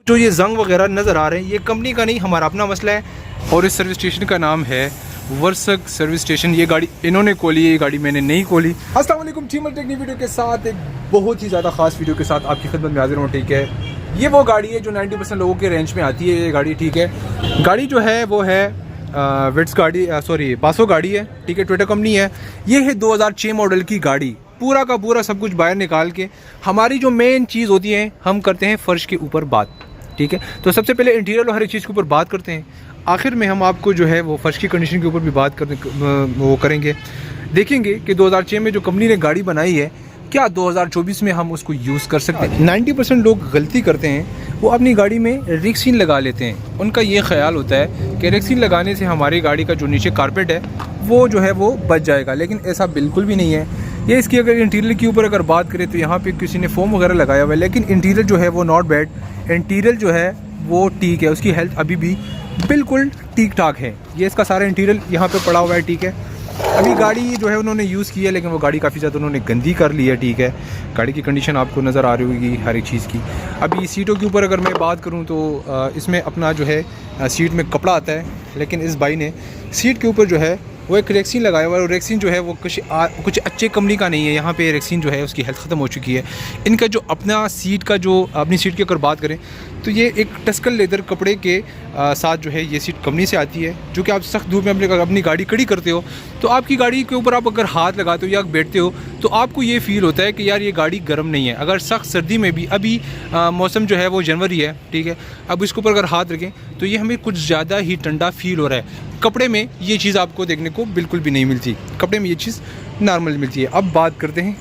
जो ये जंग वगैरह नज़र आ रहे हैं ये कंपनी का नहीं, हमारा अपना मसला है। और इस सर्विस स्टेशन का नाम है वर्सक सर्विस स्टेशन। ये गाड़ी इन्होंने खोली है, ये गाड़ी मैंने नहीं खोली। अस्सलाम वालेकुम, टीमल टेक न्यू वीडियो के साथ एक बहुत ही ज़्यादा ख़ास वीडियो के साथ आपकी खिदमत में हाजिर हूँ। ठीक है, ये वो गाड़ी है जो 90% लोगों के रेंज में आती है। ये गाड़ी ठीक है, गाड़ी जो है वो है विट्स गाड़ी, सॉरी बासो गाड़ी है। ठीक है, टोयोटा कंपनी है। ये है 2006 मॉडल की गाड़ी। पूरा का पूरा सब कुछ बाहर निकाल के हमारी जो मेन चीज़ होती है हम करते हैं फ़र्श के ऊपर बात। ठीक है, तो सबसे पहले इंटीरियर और हर एक चीज़ के ऊपर बात करते हैं। आखिर में हम आपको जो है वो फ़र्श की कंडीशन के ऊपर भी बात वो करेंगे। देखेंगे कि 2006 में जो कंपनी ने गाड़ी बनाई है क्या 2024 में हम उसको यूज़ कर सकते हैं। 90% लोग गलती करते हैं, वो अपनी गाड़ी में रेक्सीन लगा लेते हैं। उनका ये ख्याल होता है कि रेक्सीन लगाने से हमारी गाड़ी का जो नीचे कारपेट है वो जो है वो बच जाएगा, लेकिन ऐसा बिल्कुल भी नहीं है। ये इसकी अगर इंटीरियर के ऊपर अगर बात करें तो यहाँ पे किसी ने फोम वगैरह लगाया हुआ है, लेकिन इंटीरियर जो है वो नॉट बैड। इंटीरियर जो है वो ठीक है, उसकी हेल्थ अभी भी बिल्कुल ठीक ठाक है। ये इसका सारा इंटीरियर यहाँ पे पड़ा हुआ है। ठीक है, अभी गाड़ी जो है उन्होंने यूज़ की है, लेकिन वो गाड़ी काफ़ी ज़्यादा उन्होंने गंदी कर ली है। ठीक है, गाड़ी की कंडीशन आपको नज़र आ रही होगी हर एक चीज़ की। अभी सीटों के ऊपर अगर मैं बात करूँ तो इसमें अपना जो है सीट में कपड़ा आता है, लेकिन इस भाई ने सीट के ऊपर जो है वो एक रेक्सीन लगाया हुआ है। और रेक्सीन जो है वो कुछ अच्छे कंपनी का नहीं है। यहाँ पे रेक्सीन जो है उसकी हेल्थ ख़त्म हो चुकी है। इनका जो अपना सीट का जो अपनी सीट की अगर बात करें तो ये एक टस्कन लेदर कपड़े के साथ जो है ये सीट कंपनी से आती है, जो कि आप सख्त धूप में अपनी गाड़ी खड़ी करते हो तो आपकी गाड़ी के ऊपर आप अगर हाथ लगाते हो या बैठते हो तो आपको ये फ़ील होता है कि यार ये गाड़ी गर्म नहीं है। अगर सख्त सर्दी में भी, अभी मौसम जो है वो जनवरी है, ठीक है, अब इसके ऊपर अगर हाथ रखें तो ये हमें कुछ ज़्यादा ही ठंडा फील हो रहा है। कपड़े में ये चीज़ आपको देखने को बिल्कुल भी नहीं मिलती, कपड़े में ये चीज़ नॉर्मल मिलती है। अब बात करते हैं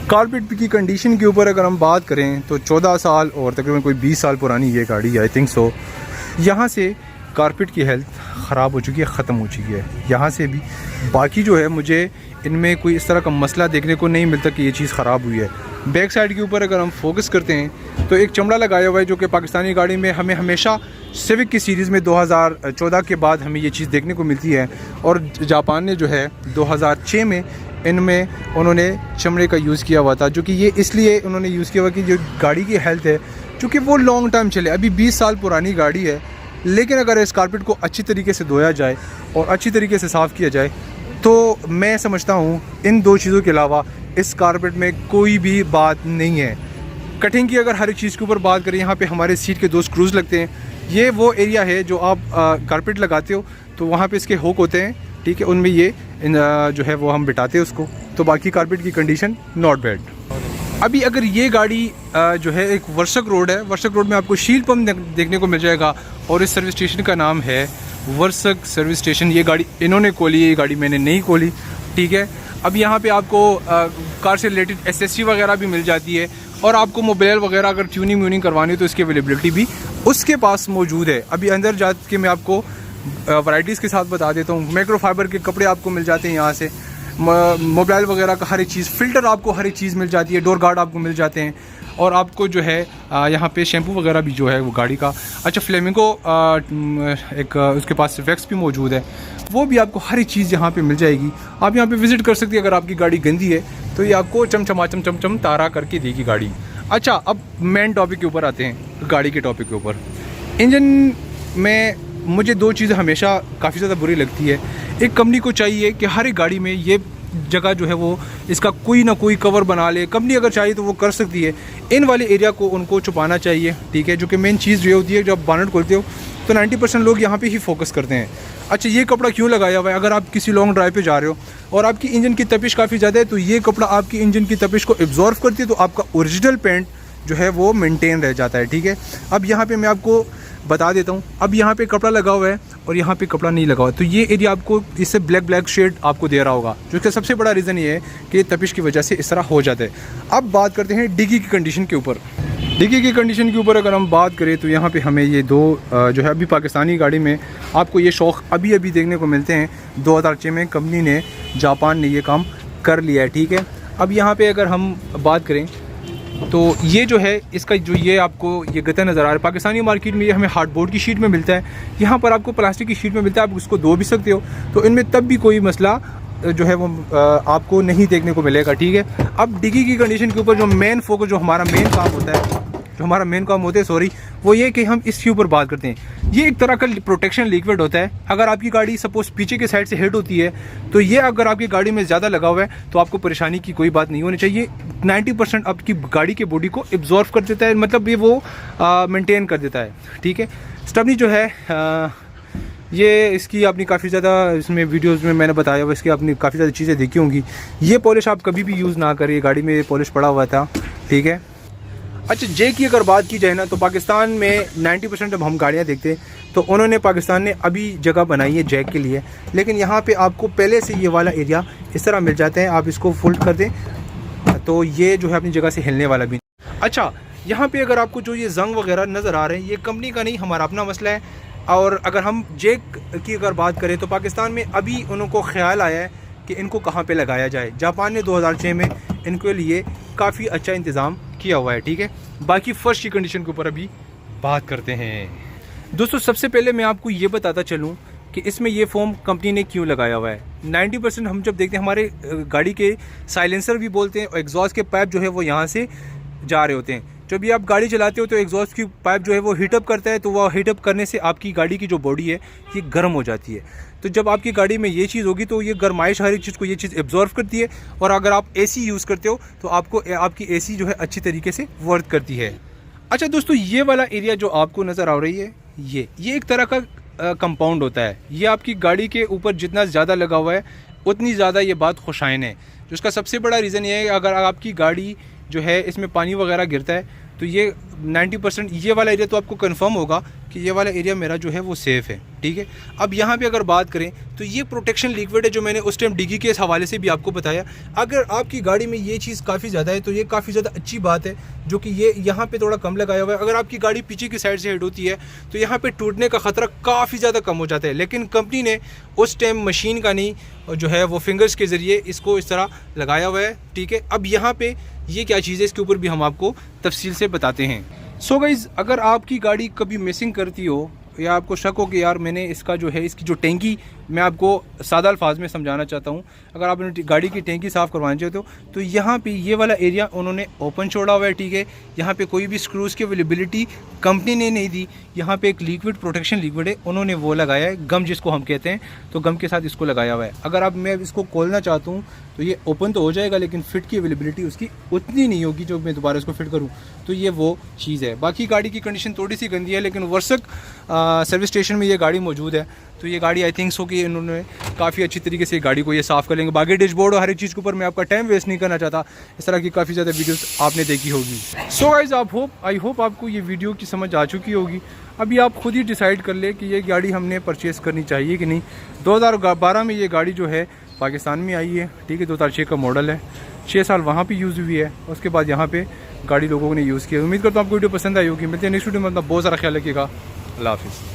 कारपेट की कंडीशन के ऊपर अगर हम बात करें तो 14 साल और तकरीबन कोई 20 साल पुरानी ये गाड़ी है, आई थिंक सो। यहाँ से कारपेट की हेल्थ ख़राब हो चुकी है, ख़त्म हो चुकी है। यहाँ से भी बाकी जो है मुझे इनमें कोई इस तरह का मसला देखने को नहीं मिलता कि ये चीज़ ख़राब हुई है। बैक साइड के ऊपर अगर हम फोकस करते हैं तो एक चमड़ा लगाया हुआ है, जो कि पाकिस्तानी गाड़ी में हमें हमेशा सिविक की सीरीज़ में 2014 के बाद हमें ये चीज़ देखने को मिलती है। और जापान ने जो है 2006 में इनमें उन्होंने चमड़े का यूज़ किया हुआ था, जो कि ये इसलिए उन्होंने यूज़ किया हुआ कि जो गाड़ी की हेल्थ है चूँकि वो लॉन्ग टाइम चले। अभी 20 साल पुरानी गाड़ी है, लेकिन अगर इस कारपेट को अच्छी तरीके से धोया जाए और अच्छी तरीके से साफ़ किया जाए तो मैं समझता हूँ इन दो चीज़ों के अलावा इस कारपेट में कोई भी बात नहीं है। कटिंग की अगर हर एक चीज़ के ऊपर बात करें, यहाँ पे हमारे सीट के 2 स्क्रूज़ लगते हैं। ये वो एरिया है जो आप कारपेट लगाते हो तो वहाँ पे इसके हुक होते हैं, ठीक है, उनमें ये जो है वो हम बिठाते हैं उसको। तो बाकी कारपेट की कंडीशन नॉट बैड। अभी अगर ये गाड़ी जो है एक वर्सक रोड है, वर्सक रोड में आपको शील पंप देखने को मिल जाएगा और इस सर्विस स्टेशन का नाम है वर्सक सर्विस स्टेशन। ये गाड़ी इन्होंने खोली है, ये गाड़ी मैंने नहीं खोली। ठीक है, अब यहाँ पे आपको कार से रिलेटेड एसेसरी वगैरह भी मिल जाती है, और आपको मोबाइल वगैरह अगर ट्यूनिंग व्यूनिंग करवानी हो तो इसकी अवेलेबिलिटी भी उसके पास मौजूद है। अभी अंदर जा के मैं आपको वैराइटीज़ के साथ बता देता हूँ। माइक्रो फाइबर के कपड़े आपको मिल जाते हैं यहाँ से, मोबाइल वगैरह का हर एक चीज़, फ़िल्टर आपको हर एक चीज़ मिल जाती है, डोर गार्ड आपको मिल जाते हैं, और आपको जो है यहाँ पे शैम्पू वगैरह भी जो है वो गाड़ी का, अच्छा फ्लेमिंगो एक उसके पास वैक्स भी मौजूद है, वो भी आपको हर एक चीज़ यहाँ पे मिल जाएगी। आप यहाँ पे विज़िट कर सकते हैं। अगर आपकी गाड़ी गंदी है तो ये आपको चमचम तारा करके देगी गाड़ी। अच्छा, अब मेन टॉपिक के ऊपर आते हैं, गाड़ी के टॉपिक के ऊपर। इंजन में मुझे 2 चीज़ें हमेशा काफ़ी ज़्यादा बुरी लगती है। एक कंपनी को चाहिए कि हर एक गाड़ी में ये जगह जो है वो इसका कोई ना कोई कवर बना ले। कंपनी अगर चाहिए तो वो कर सकती है, इन वाले एरिया को उनको छुपाना चाहिए। ठीक है, जो कि मेन चीज़ ये होती है, जब बानट खोलते हो तो 90% लोग यहाँ पे ही फोकस करते हैं। अच्छा, ये कपड़ा क्यों लगाया हुआ है? अगर आप किसी लॉन्ग ड्राइव पे जा रहे हो और आपकी इंजन की तपिश काफ़ी ज़्यादा है तो ये कपड़ा आपकी इंजन की तपिश को एब्जॉर्व करती है, तो आपका ओरिजिनल पेंट जो है वो मेंटेन रह जाता है। ठीक है, अब यहाँ पे मैं आपको बता देता हूँ। अब यहाँ पे कपड़ा लगा हुआ है और यहाँ पे कपड़ा नहीं लगा हुआ है, तो ये एरिया आपको इससे ब्लैक शेड आपको दे रहा होगा, जो कि सबसे बड़ा रीज़न ये है कि तपिश की वजह से इस तरह हो जाता है। अब बात करते हैं डिग्गी की कंडीशन के ऊपर। डिग्गी की कंडीशन के ऊपर अगर हम बात करें तो यहाँ पे हमें ये 2 जो है अभी पाकिस्तानी गाड़ी में आपको ये शौक़ अभी देखने को मिलते हैं। 2006 में कंपनी ने, जापान ने ये काम कर लिया है। ठीक है, अब यहाँ पे अगर हम बात करें तो ये जो है इसका जो ये आपको ये गता नज़र आ रहा है, पाकिस्तानी मार्केट में ये हमें हार्डबोर्ड की शीट में मिलता है, यहाँ पर आपको प्लास्टिक की शीट में मिलता है, आप उसको धो भी सकते हो, तो इनमें तब भी कोई मसला जो है वो आपको नहीं देखने को मिलेगा। ठीक है, अब डिग्गी की कंडीशन के ऊपर जो मेन फोकस, जो हमारा मेन काम होता है जो हमारा मेन काम होता है सॉरी, वो ये कि हम इसके ऊपर बात करते हैं। ये एक तरह का प्रोटेक्शन लिक्विड होता है। अगर आपकी गाड़ी सपोज पीछे के साइड से हिट होती है तो ये अगर आपकी गाड़ी में ज़्यादा लगा हुआ है तो आपको परेशानी की कोई बात नहीं होनी चाहिए। 90% आपकी गाड़ी के बॉडी को एब्जॉर्व कर देता है, मतलब ये वो मेंटेन कर देता है। ठीक है, स्टबनी जो है ये इसकी आपने काफ़ी ज़्यादा इसमें वीडियोस में मैंने बताया हुआ, इसकी आपने काफ़ी ज़्यादा चीज़ें देखी होंगी। ये पॉलिश आप कभी भी यूज़ ना करिए, गाड़ी में पॉलिश पड़ा हुआ था। ठीक है, अच्छा जैक की अगर बात की जाए ना तो पाकिस्तान में 90% जब हम गाड़ियाँ देखते हैं तो उन्होंने पाकिस्तान ने अभी जगह बनाई है जैक के लिए, लेकिन यहाँ पे आपको पहले से ये वाला एरिया इस तरह मिल जाता है। आप इसको फोल्ड कर दें तो ये जो है अपनी जगह से हिलने वाला भी। अच्छा, यहाँ पे अगर आपको जो ये जंग वगैरह नज़र आ रहे हैं ये कंपनी का नहीं, हमारा अपना मसला है। और अगर हम जैक की अगर बात करें तो पाकिस्तान में अभी उनको ख्याल आया है कि इनको कहाँ पे लगाया जाए। जापान ने 2006 में इनके लिए काफ़ी अच्छा इंतज़ाम किया हुआ है। ठीक है, बाकी फर्श की कंडीशन के ऊपर अभी बात करते हैं। दोस्तों सबसे पहले मैं आपको ये बताता चलूँ कि इसमें ये फोम कंपनी ने क्यों लगाया हुआ है। 90% हम जब देखते हैं हमारे गाड़ी के साइलेंसर भी बोलते हैं और एग्जॉस्ट के पाइप जो है वो यहाँ से जा रहे होते हैं। जब भी आप गाड़ी चलाते हो तो एग्जॉस्ट की पाइप जो है वो हीटअप करता है, तो वह हीटअप करने से आपकी गाड़ी की जो बॉडी है ये गर्म हो जाती है। तो जब आपकी गाड़ी में ये चीज़ होगी तो ये गर्माइश हर एक चीज़ को ये चीज़ एब्जॉर्व करती है। और अगर आप एसी यूज़ करते हो तो आपको आपकी एसी जो है अच्छी तरीके से वर्क करती है। अच्छा दोस्तों, ये वाला एरिया जो आपको नज़र आ रही है ये एक तरह का कंपाउंड होता है। ये आपकी गाड़ी के ऊपर जितना ज़्यादा लगा हुआ है उतनी ज़्यादा ये बात खुशाइन है। जिसका सबसे बड़ा रीज़न ये है कि अगर आपकी गाड़ी जो है इसमें पानी वगैरह गिरता है तो ये 90% ये वाला एरिया तो आपको कंफर्म होगा कि ये वाला एरिया मेरा जो है वो सेफ़ है। ठीक है, अब यहाँ पे अगर बात करें तो ये प्रोटेक्शन लिक्विड है जो मैंने उस टाइम डिग्गी के इस हवाले से भी आपको बताया। अगर आपकी गाड़ी में ये चीज़ काफ़ी ज़्यादा है तो ये काफ़ी ज़्यादा अच्छी बात है जो कि ये यहाँ पे थोड़ा कम लगाया हुआ है। अगर आपकी गाड़ी पीछे की साइड से हिट होती है तो यहाँ पे टूटने का ख़तरा काफ़ी ज़्यादा कम हो जाता है। लेकिन कंपनी ने उस टाइम मशीन का नहीं जो है वो फिंगर्स के ज़रिए इसको इस तरह लगाया हुआ है। ठीक है, अब यहाँ पे ये क्या चीज़ है इसके ऊपर भी हम आपको तफसील से बताते हैं। सो गाइज़, अगर आपकी गाड़ी कभी मिसिंग करती हो या आपको शक हो कि यार मैंने इसका जो है इसकी जो टैंकी, मैं आपको सादा अल्फाज में समझाना चाहता हूँ, अगर आप गाड़ी की टैंकी साफ़ करवाना चाहते हो तो यहाँ पे ये वाला एरिया उन्होंने ओपन छोड़ा हुआ है। ठीक है, यहाँ पे कोई भी स्क्रूज़ की अवेलेबिलिटी कंपनी ने नहीं दी। यहाँ पे एक लिक्विड प्रोटेक्शन लिक्विड है, उन्होंने वो लगाया है, गम जिसको हम कहते हैं, तो गम के साथ इसको लगाया हुआ है। अगर अब मैं इसको खोलना चाहता हूँ तो ये ओपन तो हो जाएगा लेकिन फिट की अवेलेबिलिटी उसकी उतनी नहीं होगी जो मैं दोबारा इसको फिट करूँ। तो ये वो चीज़ है। बाकी गाड़ी की कंडीशन थोड़ी सी गंदी है लेकिन वर्सक सर्विस स्टेशन में ये गाड़ी मौजूद है। तो ये गाड़ी आई थिंक सो कि इन्होंने काफ़ी अच्छी तरीके से गाड़ी को ये साफ़ कर लेंगे। बाकी डैशबोर्ड और हर एक चीज़ के ऊपर मैं आपका टाइम वेस्ट नहीं करना चाहता। इस तरह की काफ़ी ज़्यादा वीडियोस आपने देखी होगी। सो गाइज़, आई होप आपको ये वीडियो की समझ आ चुकी होगी। अभी आप खुद ही डिसाइड कर ले कि ये गाड़ी हमने परचेज़ करनी चाहिए कि नहीं। 2012 में ये गाड़ी जो है पाकिस्तान में आई है। ठीक है, 2006 का मॉडल है, 6 साल वहाँ पे यूज़ हुई है, उसके बाद यहाँ पे गाड़ी लोगों ने यूज़ किया। उम्मीद करता हूँ आपको वीडियो पसंद आई होगी। मिलते हैं नेक्स्ट वीडियो में। अपना बहुत सारा ख्याल रखिएगा। अल्लाह हाफिज़।